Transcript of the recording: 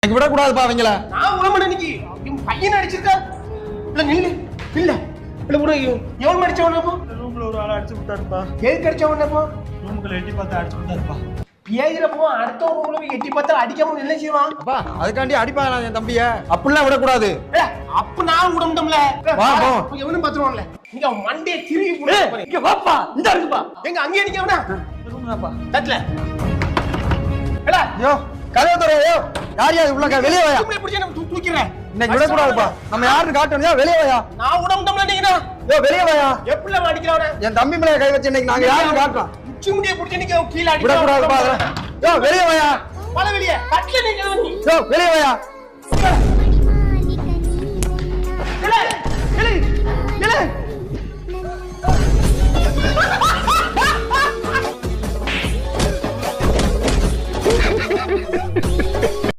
எனக்கு விடக்கூடாதுப்பா அவங்கள. நான் உடம்பு இன்னைக்கு பையன் அடிச்சிருக்கா இல்ல நில்லு இல்ல இல்ல கூட எவன் அடிச்சவனப்போ ரூம்ல ஒரு ஆள் அடிச்சு விட்டாருப்பா. எதுக்கு அடிச்சவனப்போ ரூமுக்குள்ள எட்டி பார்த்து அடிச்சு விட்டாருப்பா. பேயிரப்போ அடுத்த ரூம்ல எட்டி பார்த்தா அடிக்காம என்ன செய்வான்? அப்பா அதுக்காண்டி அடிப்பாங்க என் தம்பிய. அப்படிலாம் விடக்கூடாது. அப்ப நான் விடமுட்டோம்ல. வா போ. எவனும் பாத்துருவான்ல. நீங்க மண்டே திருவி போடு. இங்க வாப்பா. இந்த இருக்குப்பா. எங்க அங்கே அடிக்கவனா? ரூம்லப்பா. தட்ல. ஏடா யோ கதவு தரோ. யார் யார் உள்ள வெளிய வாயா. இப்படி புடிச்சு நான் தூக்கிறேன். இன்னைக்கு விடக்கூடாதுப்பா. நம்ம யாருன்னு காட்டணும். வெளிய வாயா. நான் விடமுட்டோம்ல நீங்கனா. யோ வெளிய வாயா. எப்பல அடிக்கறவன? என் தம்பி மேல கை வச்சு இன்னைக்கு நாங்க யாருன்னு காட்டலாம். உச்சி முடிய புடிச்சு நீங்க கீழ அடிக்க. விடக்கூடாதுப்பா. யோ வெளிய வாயா. பல வெளிய. தட்ல நீங்க வந்து. யோ வெளிய வாயா. ஏலே ஏலே ஏலே Ha ha ha ha!